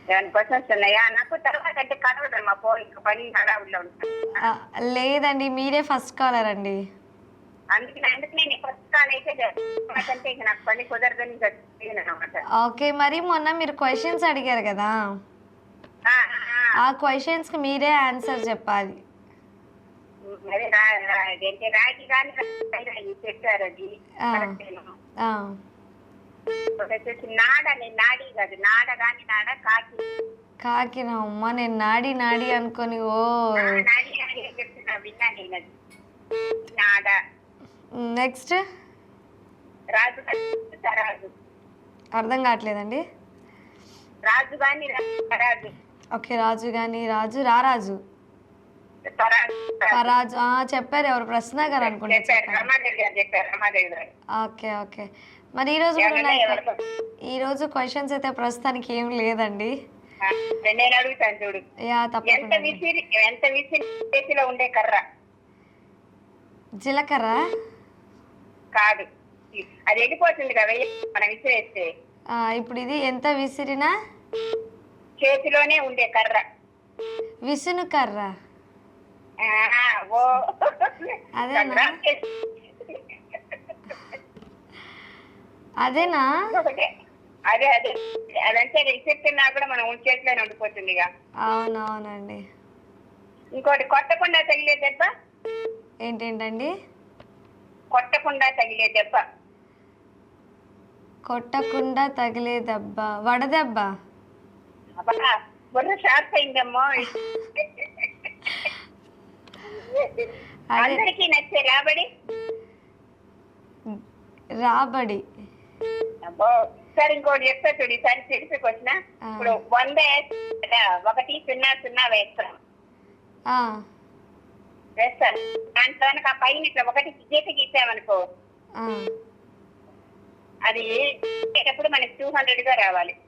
ఏమైనా క్వశ్చన్స్ ఉన్నాయా? నాకు తర్వాత అంటే కలవదమ్మా ఫోన్, ఇంకా పని హడావుడిలో ఉంటాను. లేదండి, మీరే ఫస్ట్ కాలర్ అండి. అందుకనే నేను ఫస్ట్ కాల్ అయితే అంటే ఇక నాకు పని కుదరదని అనమాట. ఓకే. మరి మొన్న మీరు క్వశ్చన్స్ అడిగారు కదా! ఆ క్వశ్చన్స్‌కి మీరే ఆన్సర్ చెప్పాలి. అదే అదేంటి రాగి కానీ చెప్పారు అది ఆ! కరెక్టేను. ఆ! వచ్చేసి నాడ, నేను నాడి కాదు, నాడ కానీ నాడ కాకి. కాకినా? అమ్మ, నేను నాడి నాడి అనుకోని నాడి నాడి అని చెప్తున్నా, విన్నా నేను అది. నాడ. నెక్స్ట్ రాజు రాజు. అర్థం కావట్లేదండి. రాజు కానీ రాజు. ఓకే. రాజు గాని రాజు, రారాజు, పరాజు. చెప్పారు, ఎవరు ప్రశ్న గారు అనుకుంటా చెప్పారు. రమాదేవి గారు చెప్పారు, రమాదేవి గారు. ఓకే. ఓకే. మరి ఈరోజు కూడా ఉన్నాయి. ఈరోజు క్వశ్చన్స్ అయితే ప్రస్తుతానికి ఏం లేదండి. నేను అడుగుతాను చూడు. ఎంత తప్పకుండా. విసిరి చేతిలో ఉండే కర్ర? జీలకర్ర కాదు, అది వెళ్ళిపోతుంది కదా మనం విసిరేస్తే. ఇప్పుడు ఇది ఎంత విసిరినా చేతిలోనే ఉండే కర్ర. విసును కర్ర. ఓ అదేనా? అదేనా? అదే అదే అదంటే విసిరినా కూడా మనం చేతిలోనే ఉండిపోతుంది. అవునవునండి. ఇంకోటి, కొట్టకుండా తగిలే దెబ్బ. ఏంటేంటండి? కొట్టకుండా తగిలే దెబ్బ. కొట్టకుండా తగిలే దెబ్బ, వడదెబ్బ. బుర్ర షార్ప్ అయిందమ్మో. అందరికీ నచ్చే రాబడి. రాబడి. అబ్బో, సరే ఇంకోటి చెప్తా చూడు, ఈసారి తెలిసికి వచ్చిన. ఇప్పుడు 100 1 0 0 వేస్తాం. వేస్తాను. దాంట్లో ఆ పైన ఇట్లా ఒకటి గీత గీసామనుకో, అది మనకి 200 గా రావాలి.